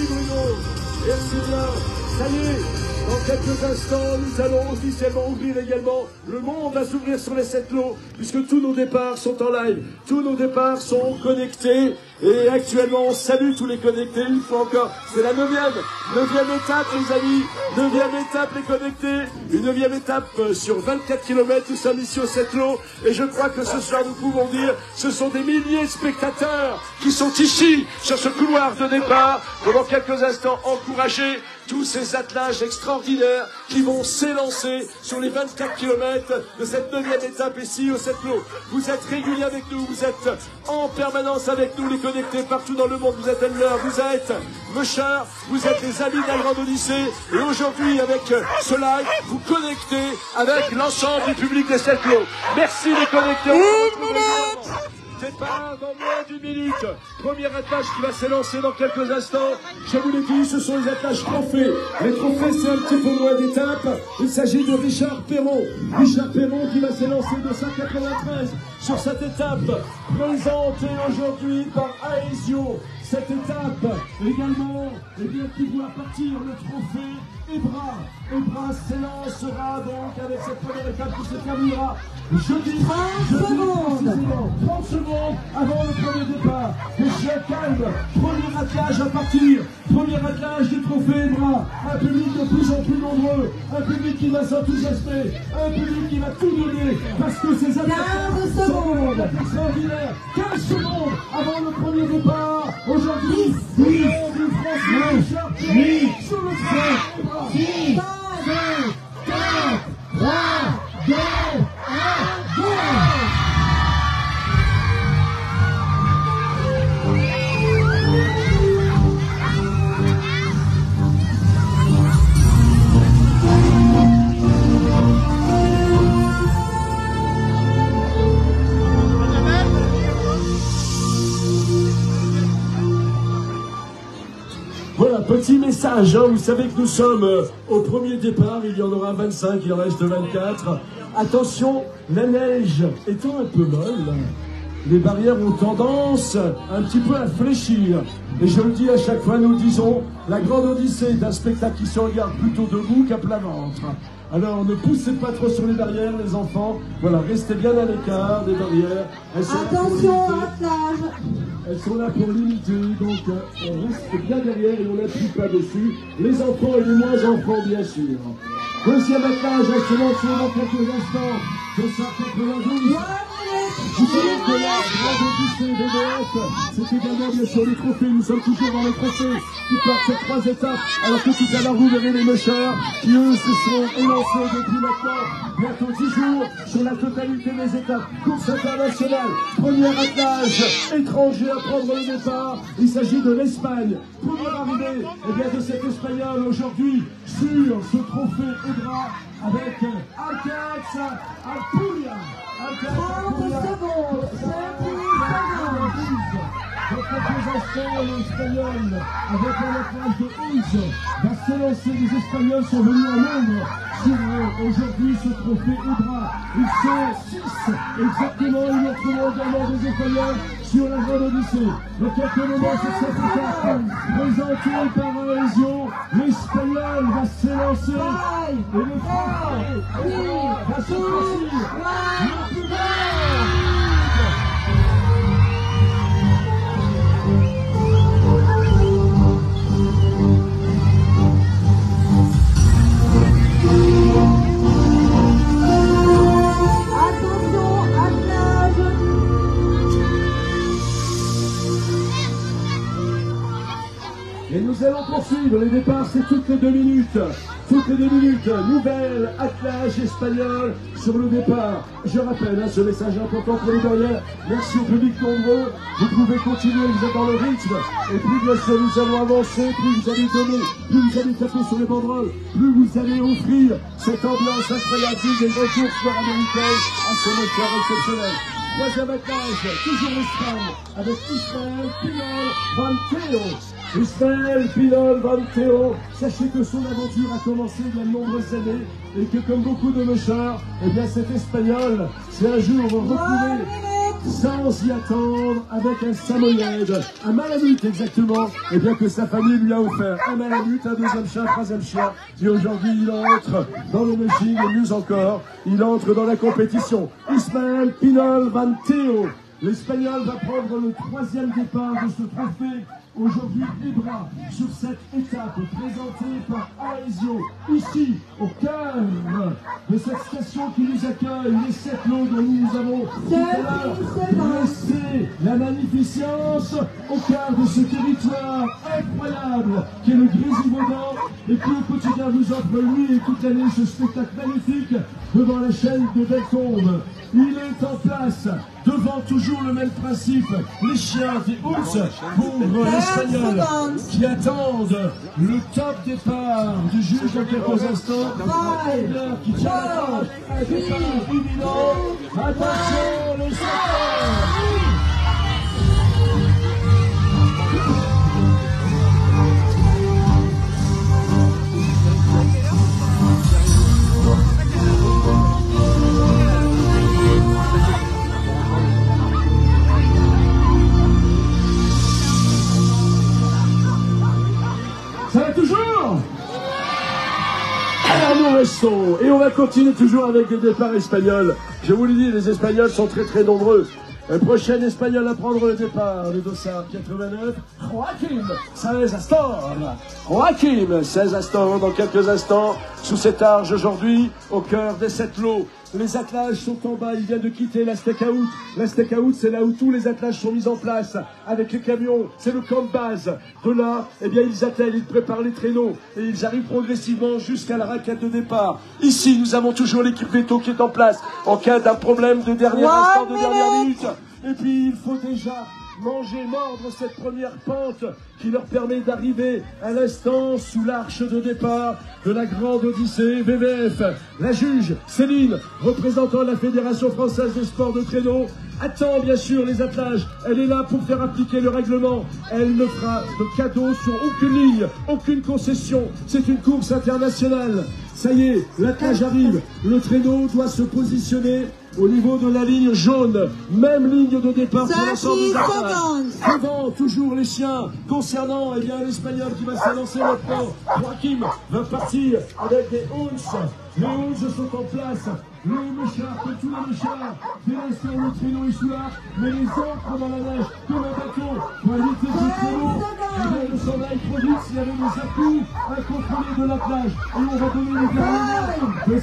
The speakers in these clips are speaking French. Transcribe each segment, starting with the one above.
Bruno. Merci bien. Ça y est, dans quelques instants, nous allons officiellement ouvrir également. Le monde va s'ouvrir sur les 7 lots, puisque tous nos départs sont en live. Tous nos départs sont connectés. Et actuellement, on salue tous les connectés. Une fois encore, c'est la 9e étape, les amis. 9e étape, les connectés. Une 9e étape sur 24 km. Nous sommes ici au 7 lots. Et je crois que ce soir, nous pouvons dire, ce sont des milliers de spectateurs qui sont ici, sur ce couloir de départ. Pendant quelques instants, encourager tous ces attelages extraordinaires qui vont s'élancer sur les 24 km de cette 9e étape ici au 7 lots. Vous êtes réguliers avec nous, vous êtes en permanence avec nous, les connectés partout dans le monde. Vous êtes Elmer, vous êtes Musher, vous êtes les amis de la Grande Odyssée. Et aujourd'hui, avec ce live, vous connectez avec l'ensemble du public des 7 lots. Merci les connectés. Départ dans moins d'une minute. Premier attelage qui va s'élancer dans quelques instants. Je vous l'ai dit, ce sont les attelages trophées. Les trophées, c'est un petit peu moins d'étapes. Il s'agit de Richard Perron. Richard Perron qui va s'élancer de 193 sur cette étape présentée aujourd'hui par Aesio. Cette étape également, eh bien, qui doit partir le trophée Ebra. Ebra s'élancera donc avec cette première étape qui se terminera jeudi 30 secondes avant le premier départ. Monsieur calme, premier attelage à partir, premier attelage du trophée Ebra. Un public de plus en plus nombreux, un public qui va s'enthousiasmer, un public qui va tout donner parce que ces athlètes sont extraordinaires. 15 secondes avant le premier départ. Aujourd'hui, oui, du Français, oui, sur le front, 6, 5, 4, 3, 2, 1, go! Voilà, petit message, hein, vous savez que nous sommes au premier départ, il y en aura 25, il en reste 24. Attention, la neige étant un peu molle, les barrières ont tendance un petit peu à fléchir. Et je le dis à chaque fois, nous le disons, la Grande Odyssée est un spectacle qui se regarde plutôt debout qu'à plat ventre. Alors ne poussez pas trop sur les barrières, les enfants. Voilà, restez bien à l'écart des barrières. Attention, attelage. Elles sont là pour limiter, donc on reste bien derrière et on n'appuie pas dessus. Les enfants et les moins enfants, bien sûr. Deuxième attelage, on se lance dans quelques instants. 292. Vous savez que la Grande Odyssée VDF, c'est également bien sûr les trophées. Nous sommes toujours dans les trophées qui partent sur 3 étapes. Alors que tout à l'heure, vous verrez les mushers qui, eux, se sont élancés depuis maintenant bientôt 10 jours sur la totalité des étapes. Course internationale, premier attelage étranger à prendre le départ. Il s'agit de l'Espagne. Première arrivée de cet Espagnol aujourd'hui sur ce trophée Ebra avec Alcax Alpuria. 30 secondes, c'est plus dans quelques instants, l'Espagnol, avec un attelage de 11, va s'élancer. Les Espagnols sont venus en nombre sur aujourd'hui ce trophée Ebra. Ils sont 6 exactement, et nous retrouvons également des Espagnols sur la Grande Odyssée. Dans quelques moments sur cette étape, présentée par Aesio, l'Espagnol va s'élancer et le Français va se choisir. Et nous allons poursuivre, les départs c'est toutes les 2 minutes. Toutes les 2 minutes, nouvel attelage espagnol sur le départ. Je rappelle ce message important pour les barrières. Merci au public nombreux. Vous pouvez continuer, vous êtes dans le rythme. Et plus bien sûr nous allons avancer, plus vous allez donner, plus vous allez taper sur les banderoles, plus vous allez offrir cette ambiance incroyable des ressources nord-américaines à ce moteur exceptionnel. Troisième attelage, toujours l'Espagne, avec Ismael Pinol Van Theo. Ismael Pinol Van Theo, sachez que son aventure a commencé il y a de nombreuses années et que comme beaucoup de mushers, eh bien cet Espagnol, c'est un jour retrouvé sans y attendre, avec un samoyède, un malamute exactement, et bien que sa famille lui a offert un malamute, un deuxième chien, un troisième chien, et aujourd'hui il entre dans le machine, et mieux encore, il entre dans la compétition. Ismael Pinol Van Theo, l'Espagnol va prendre le troisième départ de ce trophée. Aujourd'hui, Ibra, sur cette étape présentée par Aesio, ici, au cœur de cette station qui nous accueille, les 7 lots dont nous avons tout à l'heure laissé la magnificence au cœur de ce territoire incroyable qui est le Grésivaudan, et qui au quotidien nous offre lui et toute l'année ce spectacle magnifique devant la chaîne de Bellecombe. Il est en place, devant toujours le même principe, les chiens des Hoots pour l'Espagnol qui attendent le top départ du juge dans quelques instants. Qui tient la corde, un départ imminent. Attention, le secteur. Ça va toujours? Alors nous restons, et on va continuer toujours avec des départs espagnols. Je vous l'ai dit, les Espagnols sont très très nombreux. Le prochain Espagnol à prendre le départ, le dossard 89, Joaquim 16 Astor. Joaquim 16 Astor dans quelques instants, sous cet arche aujourd'hui, au cœur des 7 lots. Les attelages sont en bas, ils viennent de quitter la Stakeout. La Stakeout, c'est là où tous les attelages sont mis en place, avec les camions, c'est le camp de base. De là, eh bien, ils attellent, ils préparent les traîneaux, et ils arrivent progressivement jusqu'à la raquette de départ. Ici, nous avons toujours l'équipe Veto qui est en place, en cas d'un problème de dernier instant, de dernière minute. Et puis, il faut déjà manger, mordre cette première pente qui leur permet d'arriver à l'instant sous l'arche de départ de la grande Odyssée VVF. La juge Céline, représentant la Fédération française de sport de traîneau, attend bien sûr les attelages. Elle est là pour faire appliquer le règlement. Elle ne fera de cadeau sur aucune ligne, aucune concession. C'est une course internationale. Ça y est, l'attelage arrive. Le traîneau doit se positionner au niveau de la ligne jaune, même ligne de départ pour l'ensemble des attelages. Devant, toujours les chiens. Concernant l'Espagnol qui va s'élancer maintenant, Joaquim va partir avec des Hoots. Les Hoots sont en place. Les mouchards, comme tous les mouchards. Dès l'instant, le traîneau est sous l'arc, mais les ancres dans la neige, comme un bateau, pour éviter que le traîneau ne s'en aille trop vite s'il y avait des à-coups incontrôlés de l'attelage. Et on va donner le dernier mot de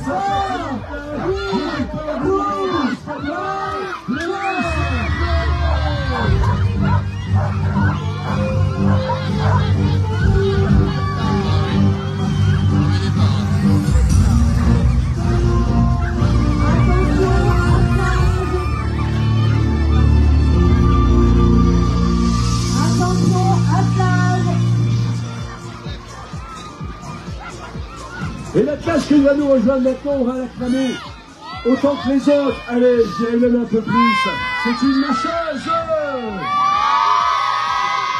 Et la tâche qui va nous rejoindre maintenant, on va l'acclamer autant que les autres. Allez, je dirais même un peu plus. C'est une mâcheuse.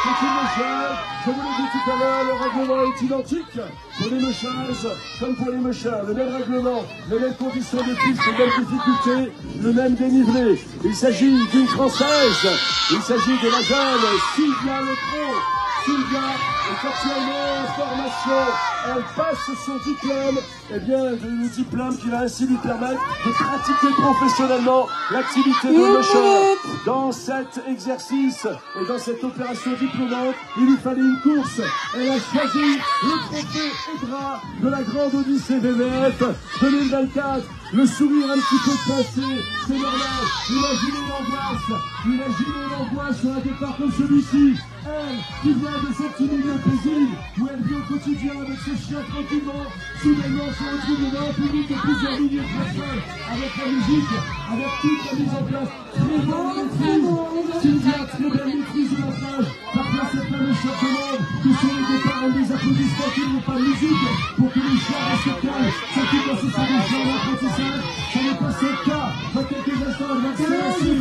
C'est une mâcheuse. Je vous l'ai dit tout à l'heure, le règlement est identique pour les mâcheuses comme pour les mâcheurs. Le même règlement, les mêmes conditions de piste, les mêmes difficultés, le même dénivelé. Il s'agit d'une Française. Il s'agit de la jeune Sylvia Lecro. Sylvia est actuellement en formation. Elle passe son diplôme, le diplôme qui va ainsi lui permettre de pratiquer professionnellement l'activité de mâcheur. Dans cet exercice et dans cette opération diplômante, il lui fallait une course. Elle a choisi le trophée Ibra de la grande Odyssée VVF 2024. Le sourire un petit peu pincé, c'est normal. Imaginez l'angoisse sur un départ comme celui-ci. Elle, qui vient de ce petit milieu paisible, où elle vit au quotidien avec ses chiens tranquillement, soudainement se retrouve devant un public de plusieurs milliers de personnes, avec la musique, avec toute la mise en place. Très bonne maîtrise, Sylvia, très belle maîtrise de la plage, parfois cette fameuse championnat, que sur les départs, des applaudissements qui n'ont pas de musique, pour que les chiens restent calmes, surtout quand ce sont des chiens d'apprentissage. Ça n'est pas son cas. Dans quelques instants, elle va s'élancer.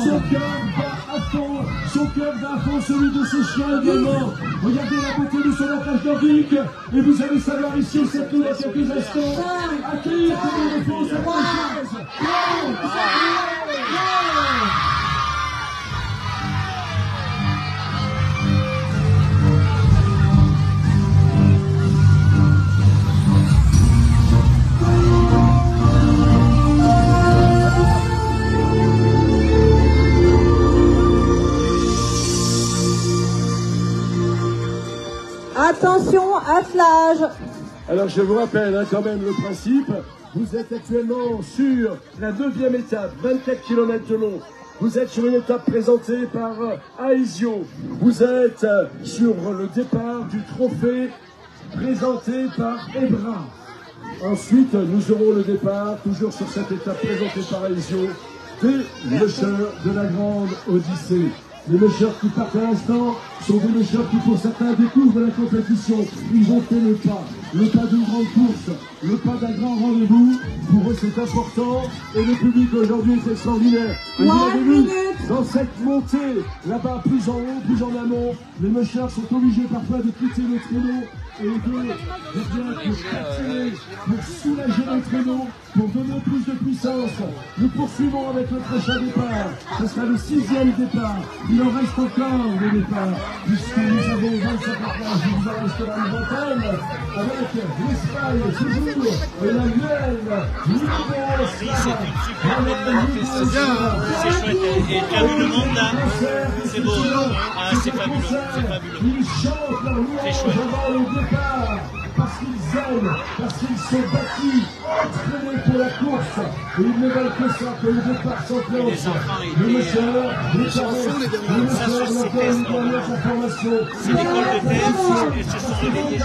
Son cœur bat à fond. Son cœur bat à fond, celui de ses chiens également. Regardez la beauté de son attache nordique. Et vous allez savoir ici, cette nous dans quelques instants, à qui comment répond cette chaise. attelage. Alors je vous rappelle quand même le principe. Vous êtes actuellement sur la 9e étape, 24 km de long. Vous êtes sur une étape présentée par Aesio. Vous êtes sur le départ du trophée présenté par Ebra. Ensuite, nous aurons le départ, toujours sur cette étape présentée par Aesio, des mûcheurs de la Grande Odyssée. Les mûcheurs qui partent à l'instant sont des mûcheurs qui, pour certains, découvrent la compétition. Ils ont fait le pas d'une grande course, le pas d'un grand rendez-vous. Pour eux, c'est important. Et le public aujourd'hui est extraordinaire. Et vous avez vu, dans cette montée, là-bas, plus en haut, plus en amont, les mûcheurs sont obligés parfois de quitter le traîneau et de passer pour soulager le traîneau, pour donner plus de puissance. Nous poursuivons avec le prochain départ. Ce sera le 6e départ. Il en reste encore le départ, puisque nous avons 25 places. Il vous en restera une vingtaine, avec l'Espagne toujours, et la Guyane, C'est chouette, et tu as vu le monde là, c'est beau, ah, c'est fabuleux, c'est fabuleux. Ils chantent leur louange avant le départ, parce qu'ils aiment, parce qu'ils sont battus, entraînés pour la course, et ils ne veulent que ça, que le départ s'enclenche. Le monsieur, les parents, le monsieur, la dernière information. C'est l'école de thème, et se sont réveillés, je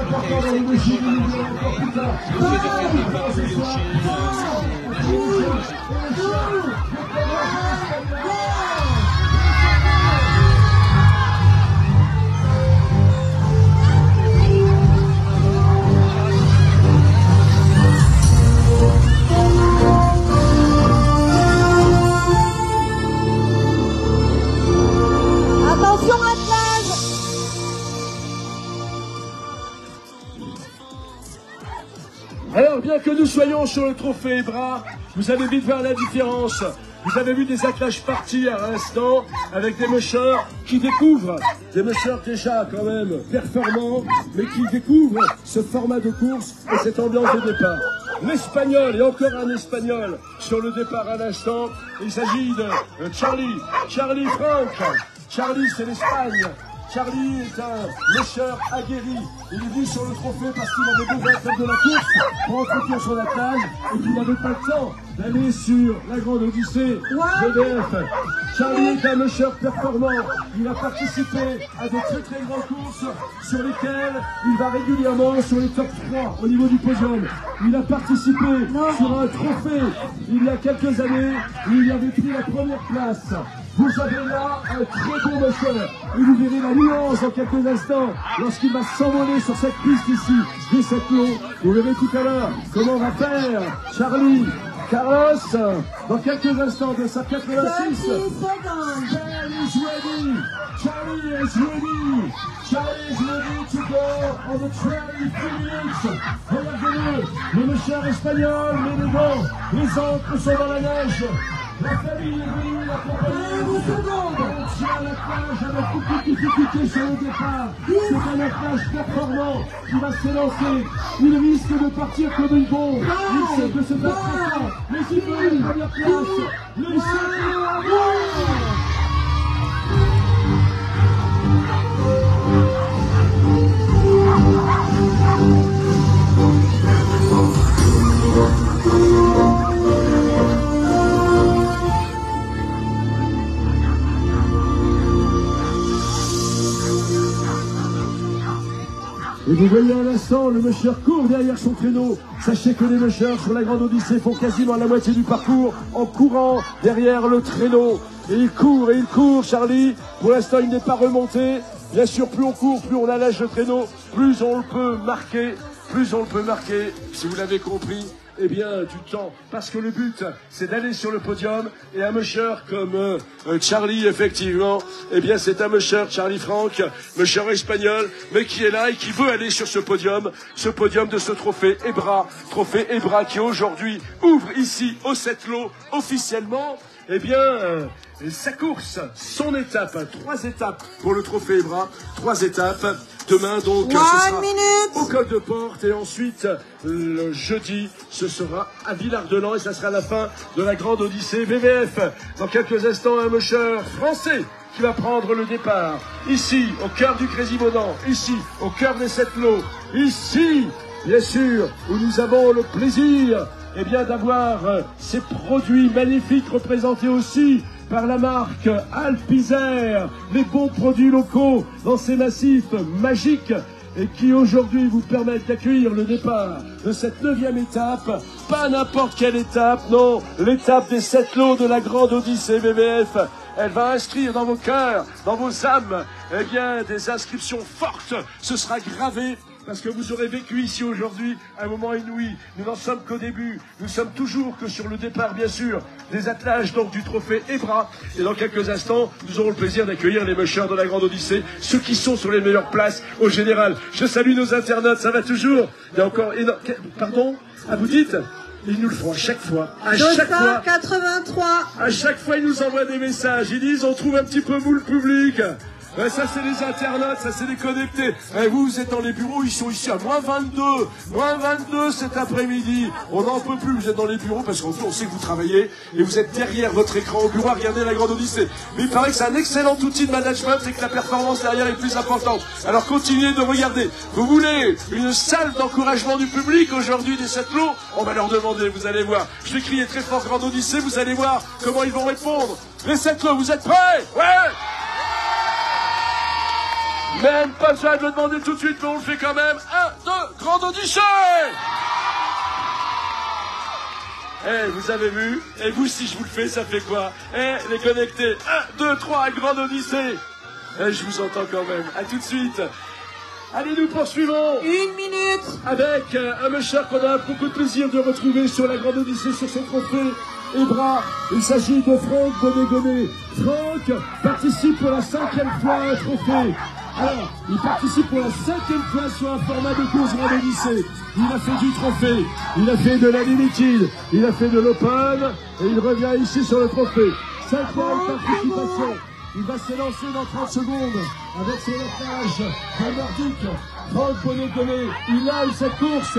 Attention, attelage. Alors, bien que nous soyons sur le trophée Ebra, vous allez vite voir la différence. Vous avez vu des attelages partir à l'instant avec des mûcheurs qui découvrent, des mûcheurs déjà quand même performants, mais qui découvrent ce format de course et cette ambiance de départ. L'Espagnol, et encore un Espagnol sur le départ à l'instant, il s'agit de Charlie Franck. Charlie, c'est l'Espagne. Charlie est un mûcheur aguerri. Il est venu sur le trophée parce qu'il avait besoin de faire de la course pour entretenir son attelage et qu'il n'avait pas le temps d'aller sur la Grande Odyssée VDF. Charlie est un mûcheur performant. Il a participé à de très très grandes courses sur lesquelles il va régulièrement sur les top 3 au niveau du podium. Il a participé sur un trophée il y a quelques années où il avait pris la première place. Vous avez là un très bon mûcheur et vous verrez la nuance en quelques instants lorsqu'il va s'envoler sur cette piste ici des 7 lots. Vous verrez tout à l'heure comment va faire Charlie. Carlos, dans quelques instants de sa 86. Charlie is ready. Charlie is ready to go on the 23 minutes. Regardez-le, le mûcheur espagnol, mais les autres sont dans la neige. La famille est venue l'accompagner. On tient la plage avec beaucoup de difficultés sur le départ. C'est un attelage performant qui va s'élancer. Il risque de partir comme une bombe. Il sait que c'est un très fort, mais il veut une première place. Le Et vous voyez à l'instant, le mûcheur court derrière son traîneau. Sachez que les mûcheurs sur la Grande Odyssée font quasiment la moitié du parcours en courant derrière le traîneau. Et il court, Charlie. Pour l'instant, il n'est pas remonté. Bien sûr, plus on court, plus on allège le traîneau, plus on le peut marquer. Si vous l'avez compris, eh bien, du temps. Parce que le but, c'est d'aller sur le podium. Et un mûcheur comme Charlie, effectivement, eh bien, c'est un mûcheur, Charlie Franck, mûcheur espagnol, mais qui est là et qui veut aller sur ce podium de ce trophée Ebra qui aujourd'hui ouvre ici au 7 lots officiellement. Eh bien, sa course, son étape, 3 étapes pour le trophée Ebra, 3 étapes. Demain, donc, ce sera au col de Porte et ensuite, le jeudi, ce sera à Villard-de-Lans et ça sera la fin de la Grande Odyssée VVF. Dans quelques instants, un mûcheur français qui va prendre le départ. Ici, au cœur du Grésivaudan, ici, au cœur des 7 lots, ici, bien sûr, où nous avons le plaisir d'avoir ces produits magnifiques représentés aussi par la marque Alpizer, les bons produits locaux dans ces massifs magiques et qui aujourd'hui vous permettent d'accueillir le départ de cette 9e étape. Pas n'importe quelle étape, non, l'étape des 7 lots de la Grande Odyssée VVF. Elle va inscrire dans vos cœurs, dans vos âmes, des inscriptions fortes. Ce sera gravé parce que vous aurez vécu ici aujourd'hui un moment inouï. Nous n'en sommes qu'au début. Nous sommes toujours que sur le départ, bien sûr, des attelages donc du trophée Ebra. Et dans quelques instants, nous aurons le plaisir d'accueillir les mushers de la Grande Odyssée, ceux qui sont sur les meilleures places au général. Je salue nos internautes, ça va toujours. Il y a encore énorme... Pardon? Ah, vous dites? Ils nous le font à chaque fois. À chaque fois. 283. À chaque fois, ils nous envoient des messages. Ils disent, on trouve un petit peu mou le public. Ouais, ça c'est les internautes, ça c'est les connectés. Et vous êtes dans les bureaux, ils sont ici à moins 22 cet après-midi. On n'en peut plus, vous êtes dans les bureaux parce qu'on sait que vous travaillez et vous êtes derrière votre écran au bureau à regarder la Grande Odyssée. Mais il paraît que c'est un excellent outil de management et que la performance derrière est plus importante. Alors continuez de regarder. Vous voulez une salle d'encouragement du public aujourd'hui des 7 lots? On va leur demander, vous allez voir. Je vais crier très fort Grande Odyssée, vous allez voir comment ils vont répondre. Les 7 lots, vous êtes prêts? Ouais! Même pas besoin de le demander tout de suite, mais on le fait quand même. 1, 2, Grande Odyssée! Vous avez vu? Et vous, si je vous le fais, ça fait quoi? Les connectés. 1, 2, 3, Grande Odyssée! Je vous entends quand même. À tout de suite. Allez, nous poursuivons. 1 minute. Avec un musher qu'on a beaucoup de plaisir de retrouver sur la Grande Odyssée, sur son trophée Ebra. Il s'agit de Franck Bonnet-Gonnet. Franck participe pour la 5e fois à un trophée. Alors, il participe pour la 5e fois sur un format de course Grande Odyssée. Il a fait du trophée, il a fait de la limited, il a fait de l'open, et il revient ici sur le trophée. 5e participation. Il va s'élancer dans 30 secondes avec son attelage nordique. Franck Bonnet-Gonnet, il a eu cette course.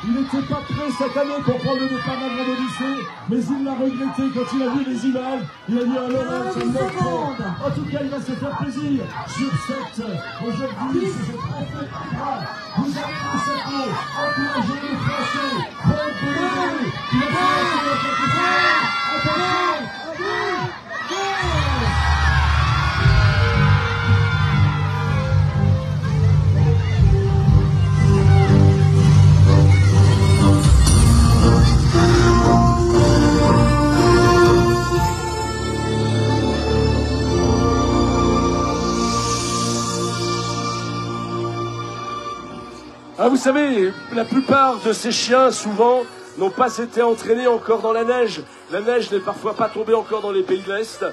Il n'était pas prêt cette année pour prendre le départ de la Grande Odyssée, mais il l'a regretté quand il a vu les images. Il a dit alors, c'est une seconde. En tout cas, il va se faire plaisir sur cette aujourd'hui. C'est ce trophée Ebra. Vous avez vu cette eau. Encouragez les Français. Franck Bonnet-Gonnet, qui va se lancer dans cette course. Attention. Ah, vous savez, la plupart de ces chiens, souvent, n'ont pas été entraînés encore dans la neige. La neige n'est parfois pas tombée encore dans les pays de l'Est.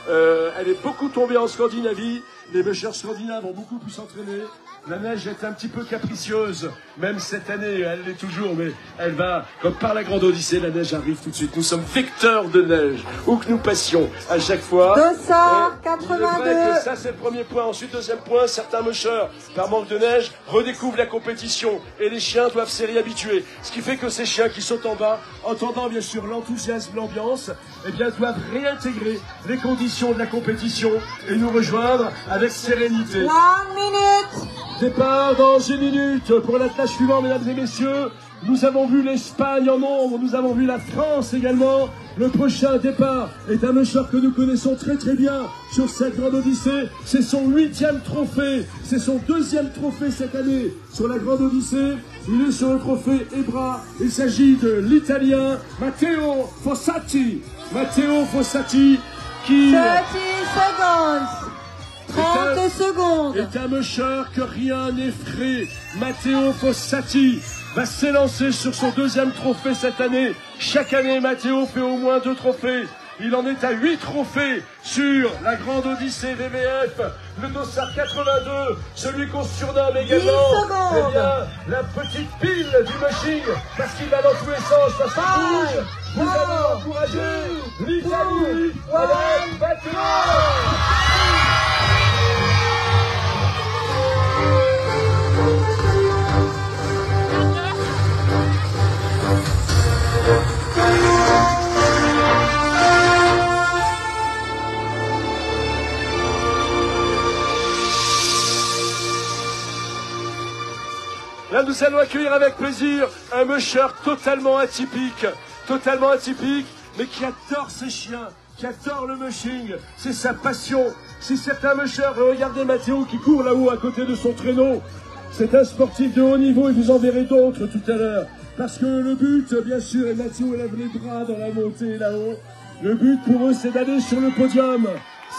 Elle est beaucoup tombée en Scandinavie. Les mushers scandinaves ont beaucoup pu s'entraîner. La neige est un petit peu capricieuse, même cette année, elle l'est toujours, mais elle va, comme par la Grande Odyssée, la neige arrive tout de suite. Nous sommes vecteurs de neige, où que nous passions, à chaque fois. 282. Ça, c'est le premier point. Ensuite, deuxième point, certains mushers, par manque de neige, redécouvrent la compétition, et les chiens doivent s'y réhabituer. Ce qui fait que ces chiens qui sont en bas, entendant bien sûr l'enthousiasme, l'ambiance, doivent réintégrer les conditions de la compétition et nous rejoindre avec sérénité. 1 minute. Départ dans 1 minute pour l'attelage suivant, mesdames et messieurs. Nous avons vu l'Espagne en nombre, nous avons vu la France également. Le prochain départ est un musher que nous connaissons très très bien sur cette Grande Odyssée. C'est son 8e trophée, c'est son 2e trophée cette année sur la Grande Odyssée. Il est sur le trophée Ebra. Il s'agit de l'Italien Matteo Fossati. Matteo Fossati qui... 30 secondes. 30 secondes. Est un musher que rien n'effraie. Matteo Fossati va s'élancer sur son 2e trophée cette année. Chaque année, Matteo fait au moins 2 trophées. Il en est à 8 trophées sur la Grande Odyssée VVF, le dossard 82, celui qu'on surnomme également la petite pile du machine, parce qu'il va dans tous les sens, ça se bouge. Vous allez encourager l'Italie avec Matteo. nous allons accueillir avec plaisir un musher totalement atypique, mais qui adore ses chiens, qui adore le mushing, c'est sa passion. Si c'est un musher, regardez Mathéo qui court là-haut à côté de son traîneau. C'est un sportif de haut niveau et vous en verrez d'autres tout à l'heure. Parce que le but, bien sûr, et Mathéo lève les bras dans la montée là-haut, le but pour eux c'est d'aller sur le podium.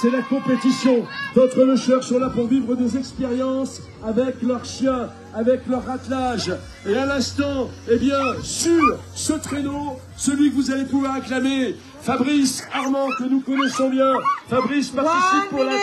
C'est la compétition. D'autres mushers sont là pour vivre des expériences avec leurs chiens, avec leur attelage. Et à l'instant, eh bien, sur ce traîneau, celui que vous allez pouvoir acclamer, Fabrice Armand, que nous connaissons bien. Fabrice participe pour la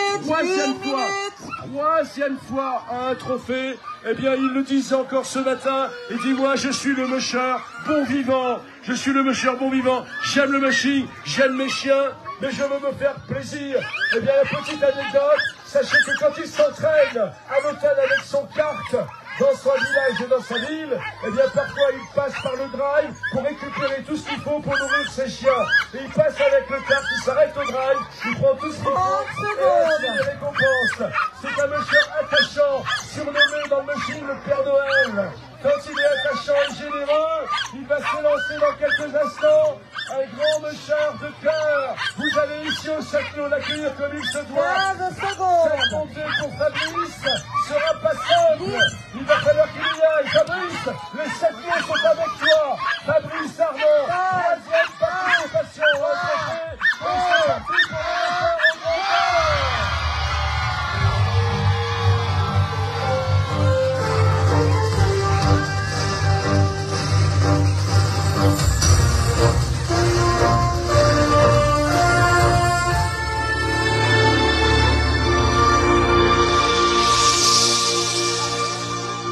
troisième fois à un trophée. Eh bien, il le disait encore ce matin. Il dit, moi, je suis le musher bon vivant. Je suis le musher bon vivant. J'aime le mushing, j'aime mes chiens, mais je veux me faire plaisir. Eh bien, la petite anecdote, sachez que quand il s'entraîne à l'hôtel avec son kart, dans son village et dans sa ville, eh bien parfois il passe par le drive pour récupérer tout ce qu'il faut pour nourrir ses chiens. Et il passe avec le kart, il s'arrête au drive, il prend tout ce qu'il faut et ainsi les récompenses. C'est un musher attachant, surnommé dans le mushing le Père Noël. Quand il est attachant et généreux, il va s'élancer dans quelques instants. Un grand musher de cœur. Vous allez ici au château l'accueillir comme il se doit. 15 secondes. Cette montée pour Fabrice sera pas simple. Il va falloir qu'il y aille. Fabrice, les 7 mots sont avec toi. Fabrice Armand, troisième participation au trophée. Et c'est parti pour le musher au grand cœur.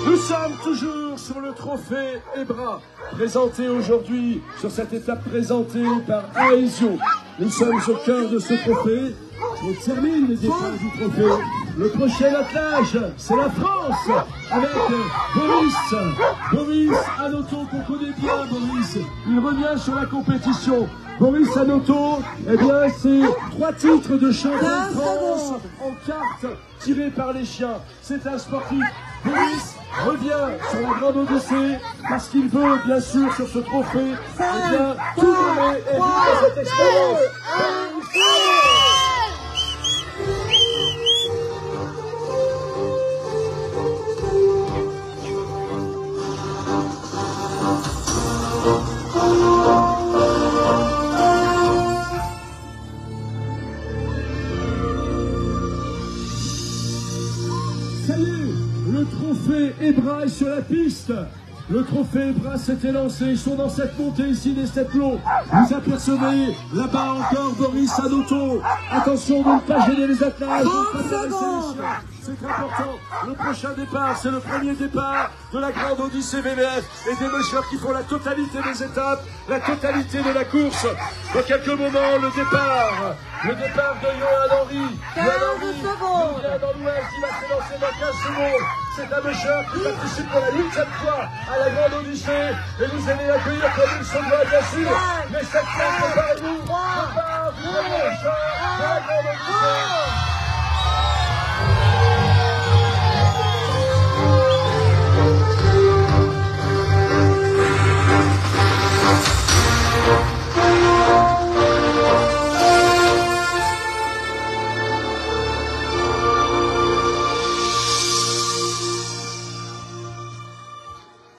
Nous sommes toujours sur le trophée Ebra, présenté aujourd'hui sur cette étape présentée par Aesio. Nous sommes au cœur de ce trophée. On termine les départs du trophée. Le prochain attelage, c'est la France, avec Boris Anoto, qu'on connaît bien, Boris. Il revient sur la compétition. Boris Anoto, eh bien, c'est 3 titres de champion de France en carte tirés par les chiens. C'est un sportif. Boris revient sur la grande Odyssée parce qu'il veut, bien sûr, sur ce trophée, eh bien, tout donner et vivre cette expérience. Ça y est, le trophée Ebra est sur la piste. Le trophée Ebra s'était lancé. Ils sont dans cette montée ici des 7 lots. Vous apercevez là-bas encore Boris Anoto. Attention de ne pas gêner les attelages, de ne pas caresser les chiens. C'est important. Le prochain départ, c'est le premier départ de la grande Odyssée VVF et des mushers qui font la totalité des étapes, la totalité de la course. Dans quelques moments, le départ de Johan Henry. 15 secondes. Il vient dans l'ouest, il va s'élancer dans 15 secondes. C'est un musher qui participe pour la 8e fois à la grande Odyssée. Et vous allez accueillir comme il se doit, bien sûr. Mais cette fois, préparez-vous. Départ du premier musher de la grande Odyssée.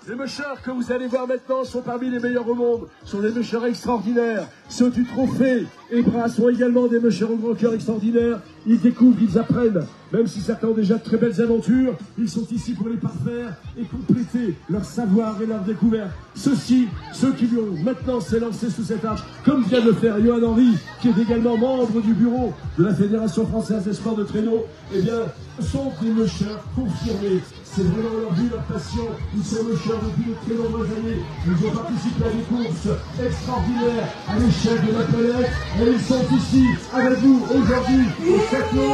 Les mushers que vous allez voir maintenant sont parmi les meilleurs au monde, sont des mushers extraordinaires. Ceux du trophée Ebra sont également des mushers au grand cœur extraordinaires. Ils découvrent, ils apprennent, même si certains ont déjà de très belles aventures, ils sont ici pour les parfaire et compléter leur savoir et leur découverte. Ceux-ci, ceux qui lui ont maintenant s'élancé sous cette arche, comme vient de le faire Johan Henry, qui est également membre du bureau de la Fédération française des sports de traîneau, eh bien, sont des mushers confirmés. C'est vraiment leur vie, leur passion. Ils sont mushers depuis de très nombreuses années. Ils ont participé à des courses extraordinaires à l'échelle de la planète. Et ils sont ici avec vous aujourd'hui au château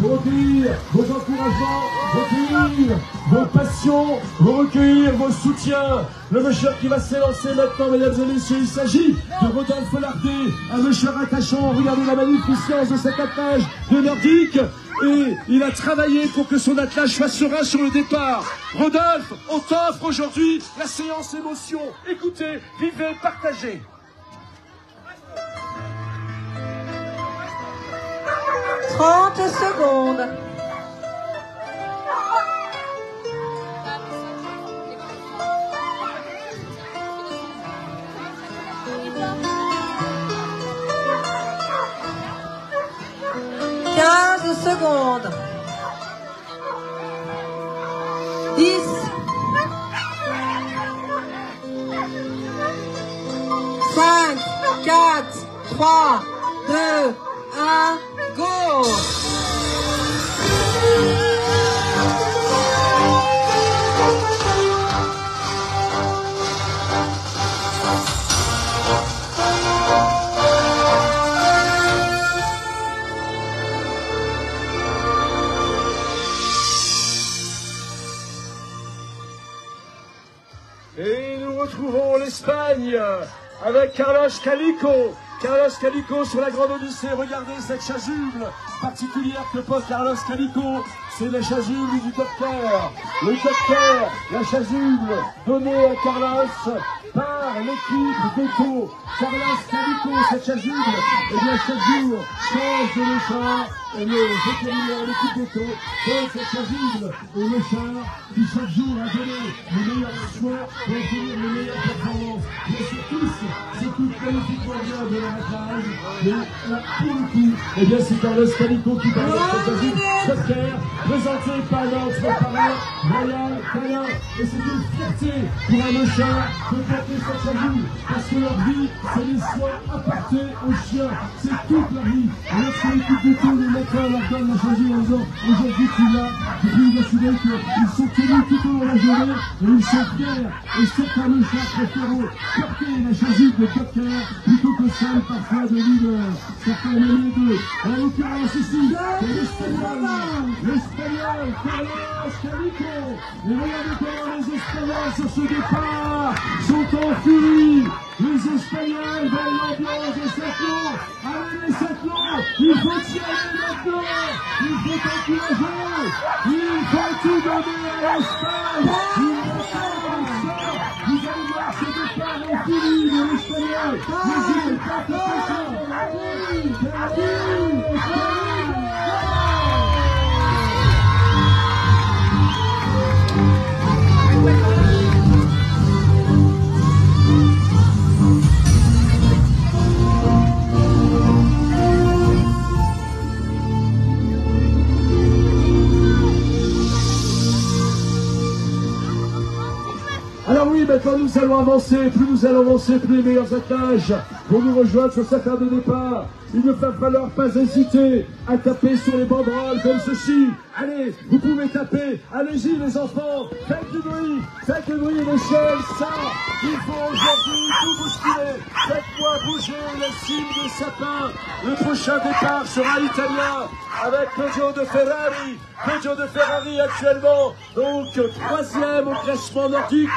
pour recueillir vos encouragements, recueillir vos passions, recueillir vos soutiens. Le musher qui va s'élancer maintenant, mesdames et messieurs, il s'agit de Rodolphe Larté, un musher attachant. Regardez la magnificence de cet attelage de Nordique. et il a travaillé pour que son attelage soit serein sur le départ. Rodolphe, on t'offre aujourd'hui la séance émotion. Écoutez, vivez, partagez. « 30 secondes. Secondes. 10. 5, 4, 3, 2, 1, go! Et nous retrouvons l'Espagne avec Carlos Calico. Carlos Calico sur la Grande Odyssée. Regardez cette chasuble particulière que porte Carlos Calico. C'est la chasuble du docteur. Le docteur, la chasuble donnée à Carlos par l'équipe d'Auto. Carlos Calico, cette chasuble, et bien chaque jour, change de le char. Et le vétérinaire, l'équipe d'Auto, donne cette chasuble au char qui chaque jour a donné le meilleur choix pour obtenir les meilleures performances. Mais c'est tous, c'est tout magnifiquement bien de leur attelage. Mais là, pour le coup, eh bien c'est Carlos Calico qui parle de cette chasuble docteur, présenté par notre parrain, Ryan Calin. Et c'est une fierté pour un char de porter cette chasuble, parce que leur vie, c'est les soins apportés aux chiens. C'est toute leur vie. Et lorsque l'équipe d'Auto, les médecins leur donne la chasuble en disant aujourd'hui tu l'as, je peux vous assurer qu'ils sont tenus tout au long de la journée et ils sont fiers. Et certains chats préfèrent porter la chasuble de docteur plutôt que celle parfois de leader. Certains même les deux. En l'occurrence ici, c'est l'Espagnol Carlos Calico. Et regardez comment les Espagnols sur ce départ sont en furie. Les Espagnols veulent l'ambiance de Settlo. Allez les Settlo, il faut y aller maintenant. Il faut encourager. Il faut tout donner à l'Espagne. Vous allez voir ce départ en furie de l'Espagnol. Mais il n'est pas tout ça. Alors oui, maintenant nous allons avancer, plus nous allons avancer, plus les meilleurs attelages vont nous rejoindre sur cette aire de départ. Il ne va falloir pas hésiter à taper sur les banderoles comme ceci. Allez, vous pouvez taper, allez-y les enfants, faites du bruit, l'échelle, ça, il faut aujourd'hui tout bousculer. Faites-moi bouger la cime des sapins. Le prochain départ sera italien avec Claudio de Ferrari. Claudio de Ferrari actuellement, donc troisième au classement nordique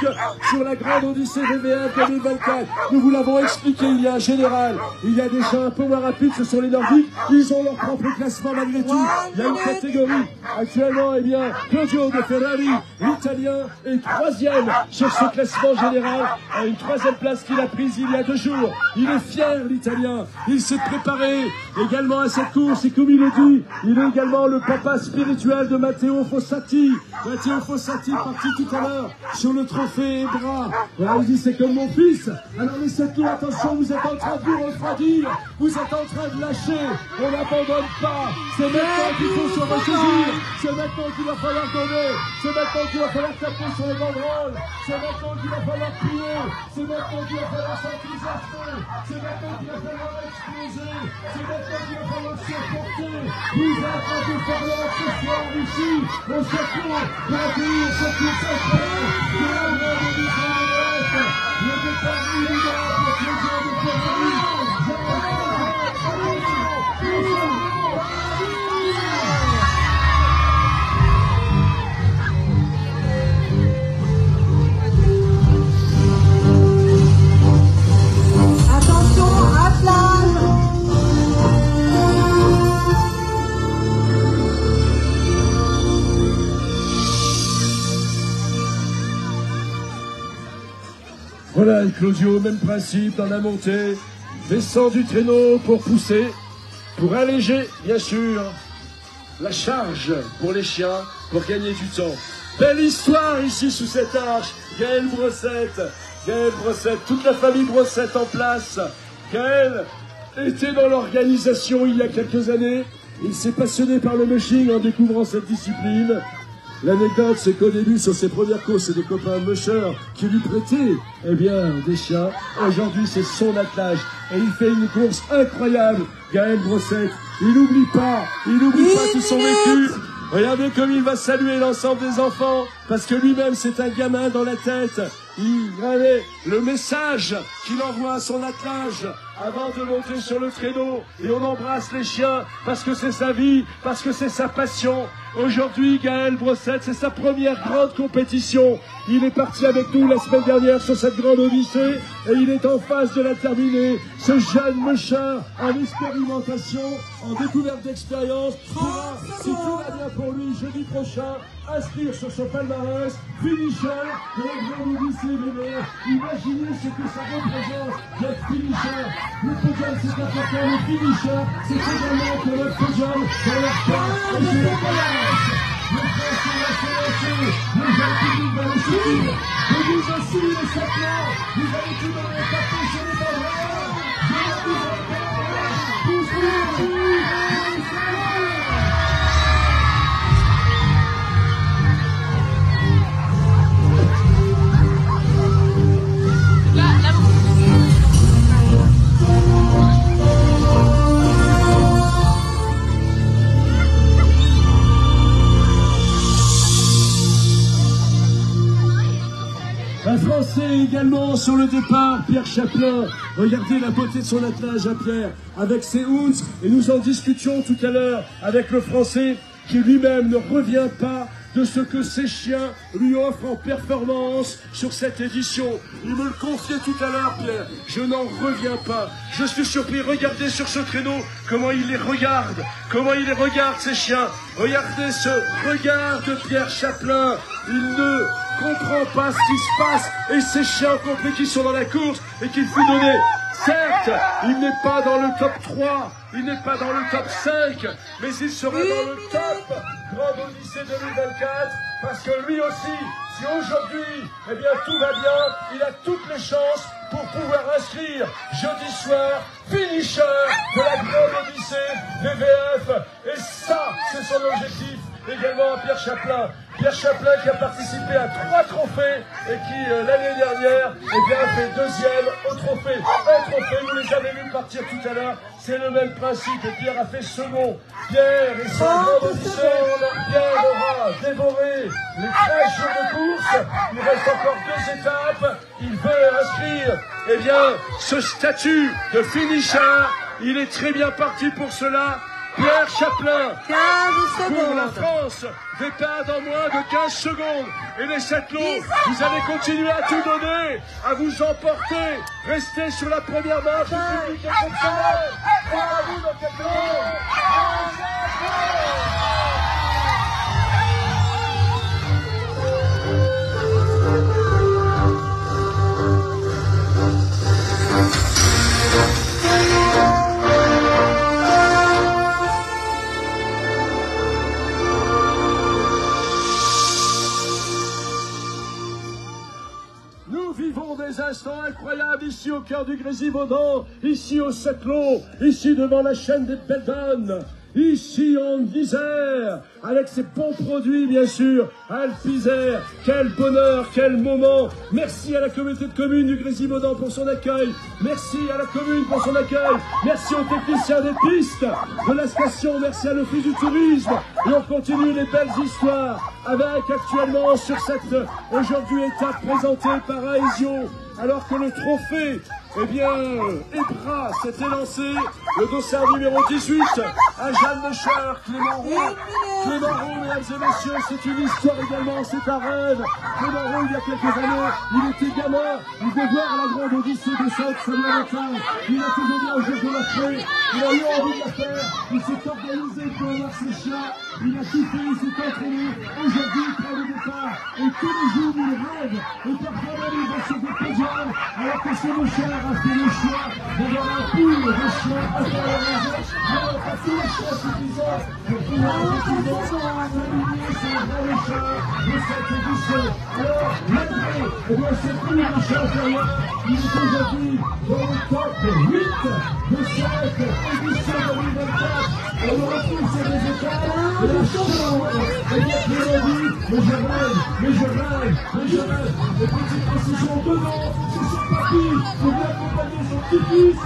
sur la Grande Odyssée VVF 2024. Nous vous l'avons expliqué, il y a un général, il y a des gens un peu moins rapides, ce sont les nordiques, ils ont leur propre classement malgré tout. Il y a une catégorie. Actuellement, eh bien, Claudio de Ferrari, l'italien, est troisième sur ce classement général, à une troisième place qu'il a prise il y a 2 jours. Il est fier, l'italien. Il s'est préparé également à cette course, et comme il le dit, il est également le papa spirituel de Matteo Fossati. Matteo Fossati, parti tout à l'heure sur le trophée Ebra. Voilà, il dit, c'est comme mon fils. Alors les Settlo, attention, vous êtes en train de vous refroidir, vous êtes en train de lâcher, on n'abandonne pas. C'est maintenant qu'il faut se ressaisir. C'est maintenant qu'il va falloir donner. C'est maintenant qu'il va falloir taper sur les banderoles. C'est maintenant qu'il va falloir crier. C'est maintenant qu'il va falloir s'enthousiasmer. C'est maintenant qu'il va falloir exploser. C'est maintenant qu'il va falloir s'emporter. Vous êtes en déferlante ce soir ici, au Settlo, pour accueillir cette course incroyable de la Grande Odyssée VVF. Le départ immédiat pour Claudio de Ferrari. Voilà, et Claudio, même principe dans la montée. Descend du traîneau pour pousser, pour alléger, bien sûr, la charge pour les chiens, pour gagner du temps. Belle histoire ici sous cette arche. Gaël Brossette, toute la famille Brossette en place. Gaël était dans l'organisation il y a quelques années. Il s'est passionné par le mushing en découvrant cette discipline. L'anecdote, c'est qu'au début, sur ses premières courses, c'est des copains mushers qui lui prêtaient, eh bien, des chiens. Aujourd'hui, c'est son attelage. Et il fait une course incroyable. Gaël Brossette, il n'oublie pas tout son vécu. Regardez comme il va saluer l'ensemble des enfants, parce que lui-même, c'est un gamin dans la tête. Il avait le message qu'il envoie à son attelage avant de monter sur le traîneau. Et on embrasse les chiens parce que c'est sa vie, parce que c'est sa passion. Aujourd'hui, Gaël Brossette, c'est sa première grande compétition. Il est parti avec nous la semaine dernière sur cette grande odyssée et il est en phase de la terminer. Ce jeune musher en expérimentation, en découverte d'expérience, pourra, si tout va bien pour lui, jeudi prochain, inscrire sur son palmarès finisher de la grande odyssée bébé. Imaginez ce que ça représente d'être finisher. Le podium, c'est important, le finisher, c'est également que notre podium dans leur part et c'est la balance. Le Français va se lancer, le jeune public va le suivre. Et vous aussi, les Châtelains, vous allez tout dans les tapés sur les barrières. Je vous appelle, poussez-vous. Un Français également sur le départ, Pierre Chaplin. Regardez la beauté de son attelage à Pierre, avec ses hounds. Et nous en discutions tout à l'heure avec le Français qui lui-même ne revient pas de ce que ses chiens lui offrent en performance sur cette édition. Il me le confiait tout à l'heure, Pierre. Je n'en reviens pas. Je suis surpris. Regardez sur ce traîneau comment il les regarde. Comment il les regarde, ces chiens. Regardez ce regard de Pierre Chaplin. Il ne comprend pas ce qui se passe. Et ces chiens ont compris qu'ils sont dans la course et qu'il faut donner. Certes, il n'est pas dans le top 3, il n'est pas dans le top 5, mais il sera dans le top Grande Odyssée 2024, parce que lui aussi, si aujourd'hui, eh bien, tout va bien, il a toutes les chances pour pouvoir inscrire jeudi soir finisher de la Grande Odyssée VVF. Et ça, c'est son objectif. Également à Pierre Chaplin. Pierre Chaplin qui a participé à 3 trophées et qui, l'année dernière, eh bien, a fait deuxième au trophée. Un trophée, vous les avez vus partir tout à l'heure, c'est le même principe. Et Pierre a fait second. Pierre et son Grande Odyssée. Pierre aura dévoré les 13 jours de course. Il reste encore 2 étapes. Il veut inscrire, eh bien, ce statut de finisher. Il est très bien parti pour cela. Pierre Chaplin, 15 secondes. Pour la France, départ dans moins de 15 secondes. Et les Châtelots, vous allez continuer à tout donner, à vous emporter. Restez sur la première marche du public exceptionnel. Et à vous dans quelques secondes. Des instants incroyables ici au cœur du Grésivaudan, ici au Châtelot, ici devant la chaîne des Belles-Donnes, ici en Isère, avec ses bons produits bien sûr, Alpes-Isère. Quel bonheur, quel moment. Merci à la communauté de communes du Grésivaudan pour son accueil, merci à la commune pour son accueil, merci aux techniciens des pistes de la station, merci à l'office du tourisme. Et on continue les belles histoires avec actuellement sur cette aujourd'hui étape présentée par Aesio, alors que le trophée, eh bien, Ebra s'était lancé, le dossard numéro 18, à Jeanne Lecher, Clément Roux. Clément Roux, mesdames et messieurs, c'est une histoire également, c'est un rêve. Clément Roux, il y a quelques années, il était gamin, il devait voir la grande odyssée de Saint-Samuel-Montagne. Il a toujours dit un jour de la faire, il a eu envie de la faire, il s'est organisé pour avoir ses chiens, il a tout fait, il s'est entraîné. Aujourd'hui, il prend le départ, et tous les jours, il rêve, et parfois même, il va se déposer deuxième, alors que ce Mouchard a fait le choix d'avoir un pool de chiens à faire la maison. Mais on n'a pas tous les chiens suffisants pour pouvoir effectivement terminer ce grand Mouchard de cette édition. Alors, l'entrée, eh bien, c'est plus le Mouchard inférieur. Il est aujourd'hui dans le top 8 de cette édition 2024. On aura tous ces résultats et la chanson, eh bien, je l'ai dit, mais je rêve, mais je rêve, mais je rêve. Les petites précisions devant, c'est son papy, pour bien accompagner son petit-fils.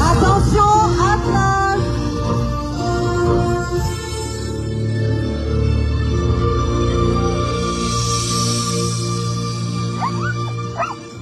Attention, attelage.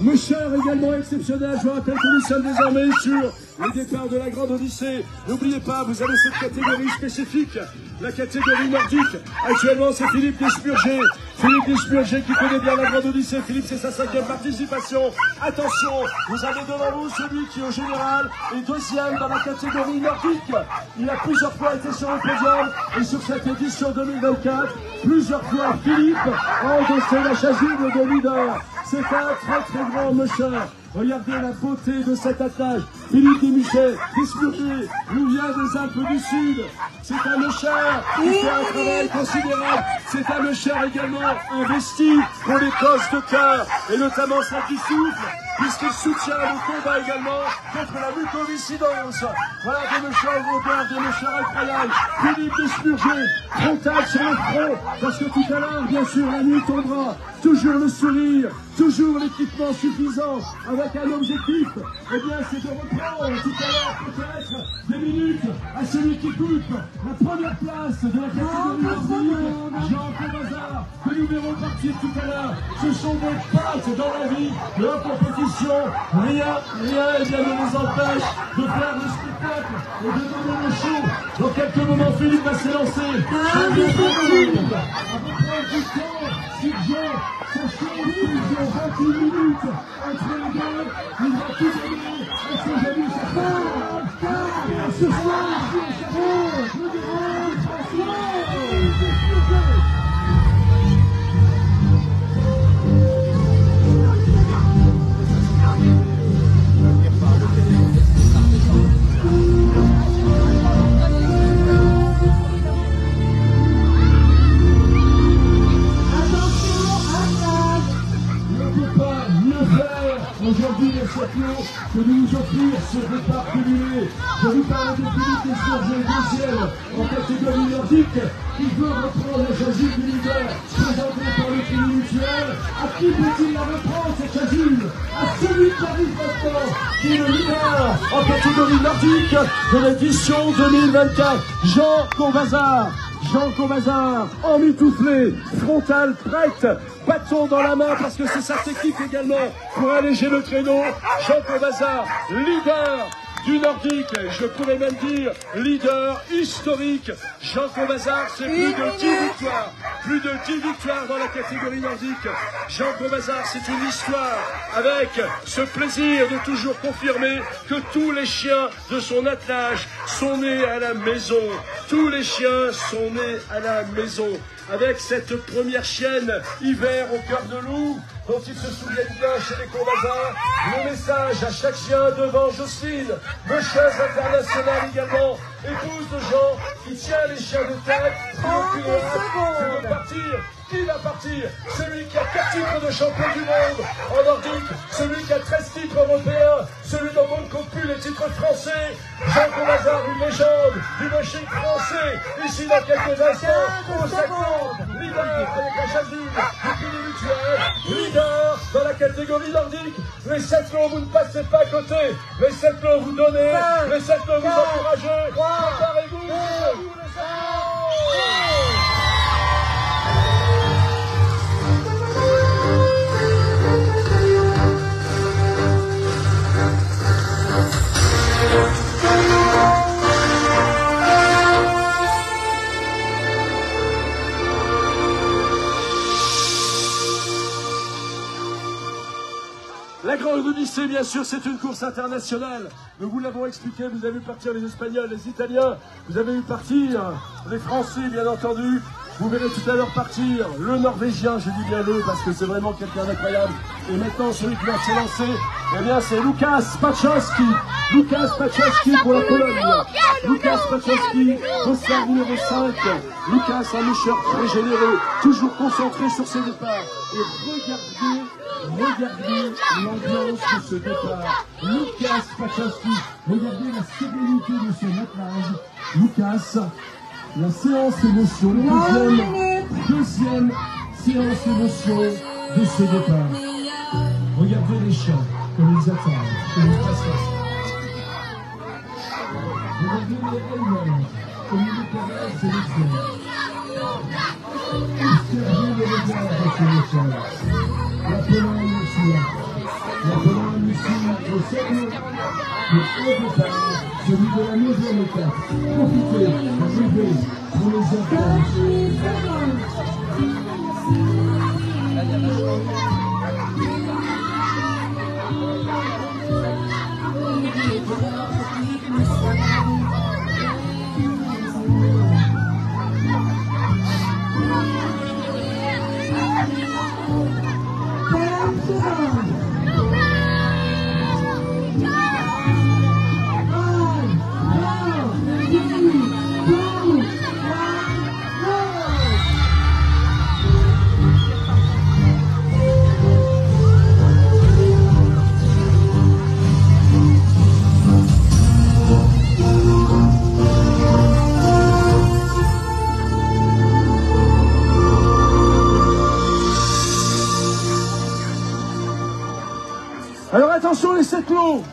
Mouchard également exceptionnel, je vous rappelle que nous sommes désormais sur les départs de la Grande Odyssée. N'oubliez pas, vous avez cette catégorie spécifique, la catégorie nordique. Actuellement, c'est Philippe Desspurgers. Philippe Desspurgers qui connaît bien la Grande Odyssée. Philippe, c'est sa 5e participation. Attention, vous avez devant vous celui qui, au général, est deuxième dans la catégorie nordique. Il a plusieurs fois été sur le podium et sur cette édition 2024, plusieurs fois Philippe a endossé la chasuble de leader. C'est un très très grand Mouchard. Regardez la beauté de cet attelage. Philippe Desspurgers nous vient des Alpes du Sud. C'est un Mouchard qui fait un travail considérable. C'est un Mouchard également investi pour les causes de cœur et notamment celle du souffle, puisqu'il soutient le combat également contre la mucoviscidose. Voilà des Mouchards européens, des Mouchards incroyables. Philippe Desspurgers, frontal sur le front, parce que tout à l'heure, bien sûr, la nuit tombera. Toujours le sourire, toujours l'équipement suffisant, avec un objectif, eh bien, c'est de reprendre tout à l'heure peut-être des minutes à celui qui coupe la première place de la catégorie nordique, Jean Cobazard, que nous verrons partir tout à l'heure. Ce sont des pattes dans la vie de la compétition. Rien, eh bien, ne nous empêche de faire le spectacle et de donner le show. Dans quelques moments, Philippe va s'élancer. Si Jean s'achève sur 28 minutes entre les deux, il va tout donner à ses amis. Ce soir, le grand aujourd'hui les champions que nous nous offrir ce départ cumulé. Je vous parle de Philippe Desspurgers, deuxième en catégorie nordique, qui veut reprendre la chasuble du leader, présenté par le Crédit Mutuel. À qui peut-il la reprendre cette chasuble? À celui qui arrive maintenant, qui est le leader en catégorie nordique de l'édition 2024, Jean Cobazard. Jean Cobazard, emmitouflé, frontale prête, bâton dans la main parce que c'est sa technique également pour alléger le traîneau. Jean Cobazard, leader du nordique, je pourrais même dire leader historique. Jean Cobazard, c'est plus de 10 victoires. Plus de 10 victoires dans la catégorie nordique. Jean Cobazard, c'est une histoire avec ce plaisir de toujours confirmer que tous les chiens de son attelage sont nés à la maison. Tous les chiens sont nés à la maison. Avec cette première chienne hiver au cœur de loup, dont ils se souviennent bien chez les Cobazards, le message à chaque chien devant Jocelyne, Meucheuse internationale également, épouse de Jean, qui tient les chiens de tête, qui veut partir. Qui va partir? Celui qui a 4 titres de champion du monde en nordique, celui qui a 13 titres européens, celui dont on ne compte plus les titres français. Jean Cobazard, une légende du moshing français, ici dans quelques instants, au 50, leader avec la chasuble du Crédit Mutuel, leader dans la catégorie nordique. Les 7 lots, vous ne passez pas à côté. Les 7 lots, vous donnez. Les 7 lots, vous encouragez. Préparez-vous, les 7 La Grande Odyssée, bien sûr, c'est une course internationale. Nous vous l'avons expliqué, vous avez vu partir les Espagnols, les Italiens, vous avez vu partir les Français, bien entendu. Vous verrez tout à l'heure partir le Norvégien, je dis bien le, parce que c'est vraiment quelqu'un d'incroyable. Et maintenant, celui qui va s'élancer, eh bien, c'est Łukasz Paszczowski. Łukasz Paszczowski pour la Pologne. Łukasz Paszczowski, dossard numéro 5. Łukasz, un moucheur très généreux, toujours concentré sur ses départs. Et regardez l'ambiance de ce départ. Łukasz Paszczowski, regardez la sérénité de son attelage. Łukasz, la séance émotion, deuxième séance émotion de ce départ. Regardez les chats, comme ils attendent, comme ils patientent. Regardez les Allemands, comme ils caressent les fleurs. Observez les regards de ces messages. La Pologne aussi, la Pologne aussi, au cercle, le haut départ, celui de la neuvième étape. Profitez, arrivez, pour les enfants. Alors attention les 7 lots.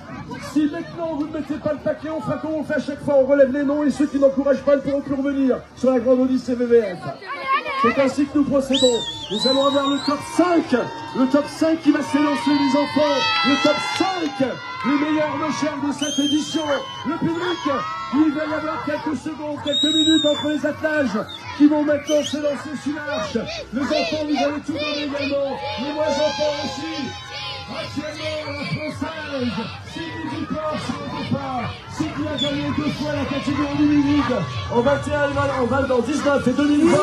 Si maintenant vous ne mettez pas le paquet, on fera comme on fait à chaque fois, on relève les noms et ceux qui n'encouragent pas ne pourront plus revenir sur la Grande Odyssée VVF. C'est ainsi que nous procédons. Nous allons avoir le top 5 qui va s'élancer les enfants, le top 5, les meilleurs mocheurs de cette édition, le public, il va y avoir quelques secondes, quelques minutes entre les attelages qui vont maintenant s'élancer sur l'arche. Les enfants, vous allez tout donner également, les moins enfants aussi. Actuellement, la Française, Cindy Duport sur le départ. Cindy a gagné 2 fois la catégorie humide en 21 en 20, en 19 et 2020.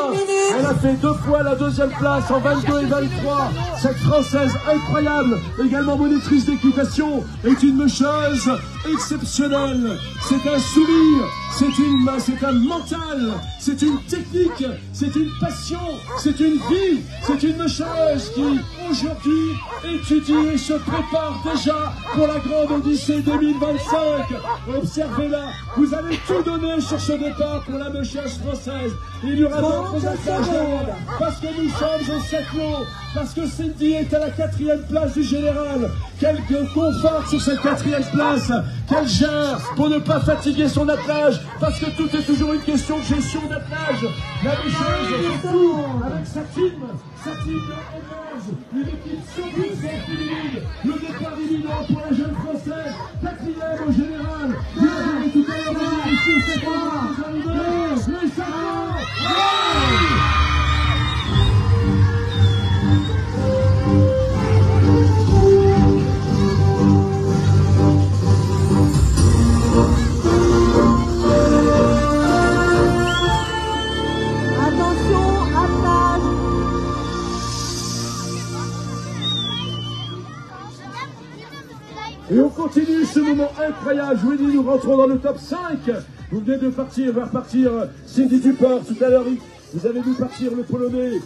Elle a fait 2 fois la 2e place en 22 et 23. Cette Française incroyable, également monitrice d'équitation, est une mecheuse exceptionnelle. C'est un sourire, c'est un mental, c'est une technique, c'est une passion, c'est une vie, c'est une mecheuse qui aujourd'hui étudie et se prépare déjà pour la Grande Odyssée 2025. Observez-la, vous allez tout donner sur ce départ pour la mecheuse française. Il y aura d'autres attaches parce que nous sommes au 7 lots, parce que Cindy est à la 4e place du général. Quel confort sur cette 4e place, qu'elle gère pour ne pas fatiguer son attelage, parce que tout est toujours une question de gestion d'attelage. La mecheuse est tout avec sa team de Evers, une équipe 100% féminine. Le départ imminent pour la jeune Française, 4e au général. Vous l'avez tout à l'heure ici, c'est quoi les savants. Et on continue ce moment incroyable. Je vous dis, nous rentrons dans le top 5. Vous venez de partir, va repartir Cindy Duport. Tout à l'heure, vous avez vu partir le Polonais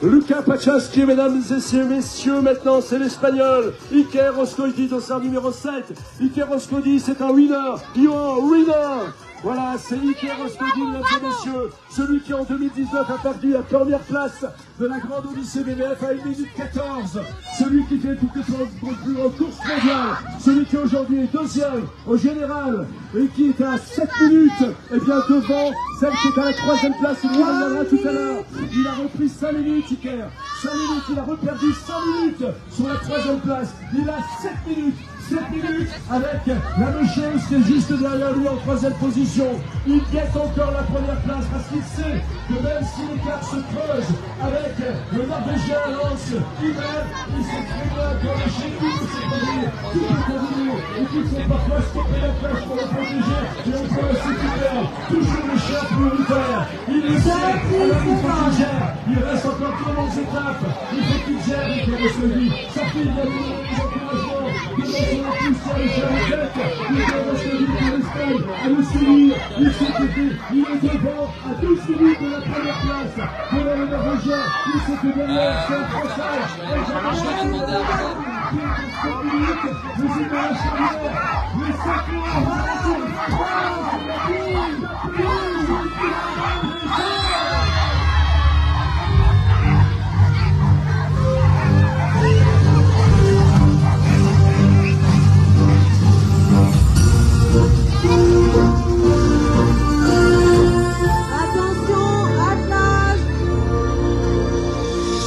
Łukasz Paszczowski, mesdames et messieurs, maintenant c'est l'Espagnol Iker Oskoidi, dossard numéro 7. Iker Oskoidi, c'est un winner. Winner. Voilà, c'est Iker Oskoidi, mesdames et messieurs, celui qui en 2019 a perdu la première place de la Grande Odyssée VVF à 1 minute 14. Celui qui fait toutes les courses mondiales, celui qui aujourd'hui est 2e au général et qui est à 7 minutes, et bien devant celle qui est à la 3e place, il reviendra tout à l'heure. Il a repris 5 minutes, Iker. 5 minutes, il a reperdu 5 minutes sur la 3e place. Il a 7 minutes. 7 minutes avec la Mecheuse qui est juste derrière lui en troisième position. Il guette encore la première place parce qu'il sait que même si l'écart se creuse avec le Norvégien Lance Iber, il sait très bien que le Chili, c'est-à-dire tout peut continuer et qu'il faut parfois stopper la place pour le protéger et on peut aussi faire toujours les chers prioritaires. Il est seul, alors il faut qu'il gère. Il reste encore 3 étapes. Il faut qu'il gère et qu'il reçoit. Sa fille va lui donner des encouragements. Il va sur la piste, il va sur la tête. Il va rester libre pour l'Espagne à le suivre. Il s'est fait, il est devant à 12 minutes de la première place. Devant le Norvégien, il s'est fait derrière, c'est un Français. Et j'en ai un minutes, mais c'est dans la charnière. Les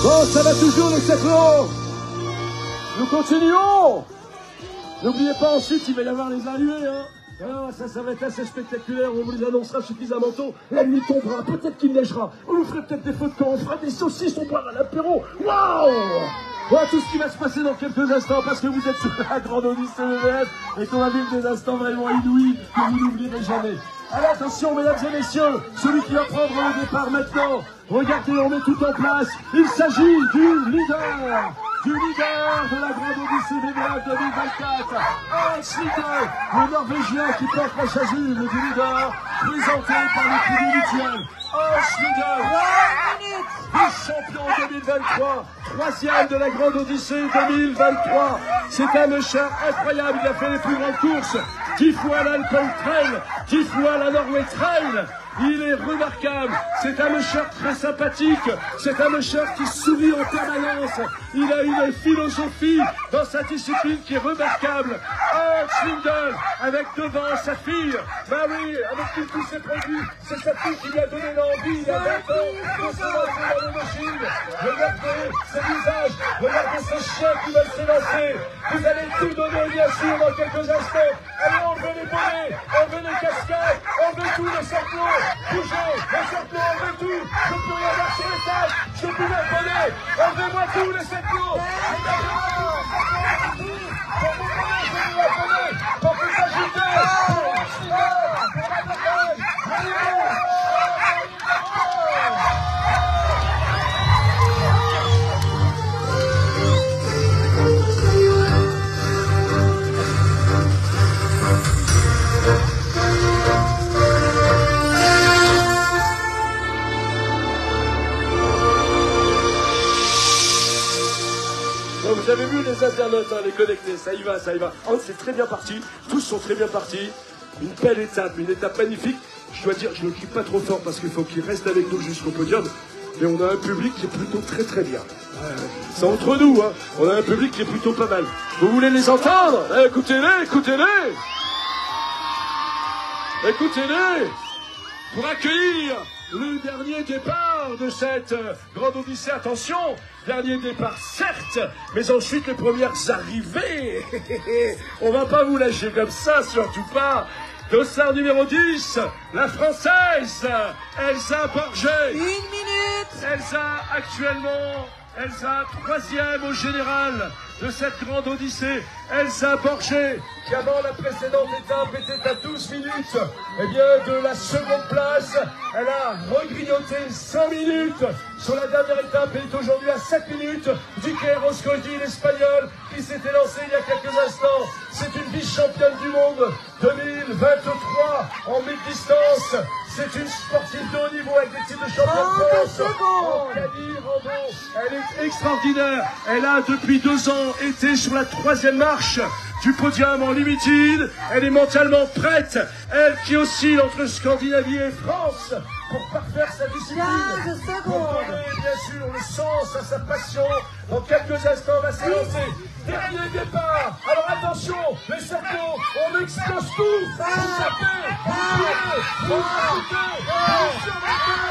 bon, ça va toujours les cyclos. Nous continuons. N'oubliez pas ensuite, il va y avoir les arrivées. Ah, ça va être assez spectaculaire, on vous les annoncera suffisamment tôt. La nuit tombera, peut-être qu'il neigera. On vous ferait peut-être des feux de camp, on fera des saucisses, on boira l'apéro. Waouh! Voilà tout ce qui va se passer dans quelques instants parce que vous êtes sur la grande Odyssée VVS et qu'on va vivre des instants vraiment inouïs que vous n'oublierez jamais. Alors attention mesdames et messieurs, celui qui va prendre le départ maintenant, regardez, on met tout en place, il s'agit du leader de la grande Odyssée VVS 2024, Hans Liedel, le Norvégien qui porte la chasuble du leader, présenté par l'équipe mutuelle. Hans Liedel, vice-champion 2023, 3e de la grande Odyssée 2023. C'est un musher incroyable, il a fait les plus grandes courses, 10 fois l'Alpine Trail, 10 fois la Norway Trail. Il est remarquable, c'est un musher très sympathique, c'est un musher qui sourit en permanence, il a une philosophie dans sa discipline qui est remarquable. Hans Liedel, avec devant sa fille, Marie, avec tous ses produits, c'est sa fille qui lui a donné l'envie, il y a 20 ans, de se lancer dans les machines. Regardez ses visages, regardez ce chien qui va s'élancer. Vous allez tout donner, bien sûr, dans quelques instants. Allez, enlevez les bonnets, enlevez les casquettes, enlevez tous les cerclos. Bougez, les cerclos, enlevez tout. Je peux rien voir sur les tables, je peux les bonnet. Enlevez-moi tous les cerclos. Pour vous agiter. Vous avez vu les internautes, les connectés, ça y va, ça y va. Oh, c'est très bien parti, tous sont très bien partis. Une belle étape, une étape magnifique. Je dois dire, je ne le crie pas trop fort parce qu'il faut qu'ils restent avec nous jusqu'au podium. Mais on a un public qui est plutôt très très bien. C'est entre nous, hein. On a un public qui est plutôt pas mal. Vous voulez les entendre? Écoutez-les, écoutez-les. Écoutez-les. Pour accueillir le dernier départ de cette grande Odyssée. Attention, dernier départ certes, mais ensuite les premières arrivées. On va pas vous lâcher comme ça, surtout pas. Dossard numéro 10, la Française, Elsa Borget. 1 minute. Elsa actuellement, Elsa 3e au général de cette grande Odyssée. Elsa Borget, qui avant la précédente étape était à 12 minutes, eh bien de la seconde place, elle a regrignoté 5 minutes. Sur la dernière étape, elle est aujourd'hui à 7 minutes. Dicker Roscodi, l'Espagnol, qui s'était lancé il y a quelques instants. C'est une vice-championne du monde 2023 en mid-distance. C'est une sportive de haut niveau avec des titres de champion de France. Elle est extraordinaire. Elle a depuis 2 ans été sur la 3e marche du podium en limited. Elle est mentalement prête. Elle qui oscille entre Scandinavie et France pour parfaire sa discipline. 15 secondes. Pour donner bien sûr le sens à sa passion. Dans quelques instants, on va s'élancer. Dernier départ. Alors attention, les cercles, on explose tout. Vous tapez, vous tirez, vous rajoutez, vous surmontez.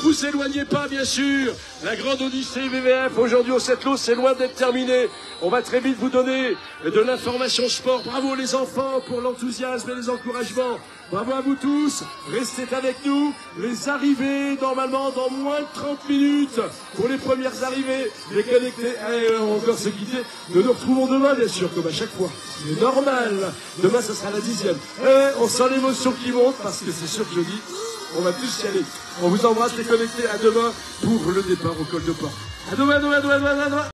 vous éloignez pas, bien sûr. La grande Odyssée VVF, aujourd'hui au Sept-Lots, c'est loin d'être terminé. On va très vite vous donner de l'information sport. Bravo les enfants pour l'enthousiasme et les encouragements. Bravo à vous tous. Restez avec nous. Les arrivées, normalement, dans moins de 30 minutes. Pour les premières arrivées, les connectés. Allez, on va encore se quitter. Nous nous retrouvons demain, bien sûr, comme à chaque fois. C'est normal. Demain, ça sera la 10e. On sent l'émotion qui monte, parce que c'est sûr que jeudi, on va tous y aller. On vous embrasse les connectés. À demain pour le départ au col de Port. À demain.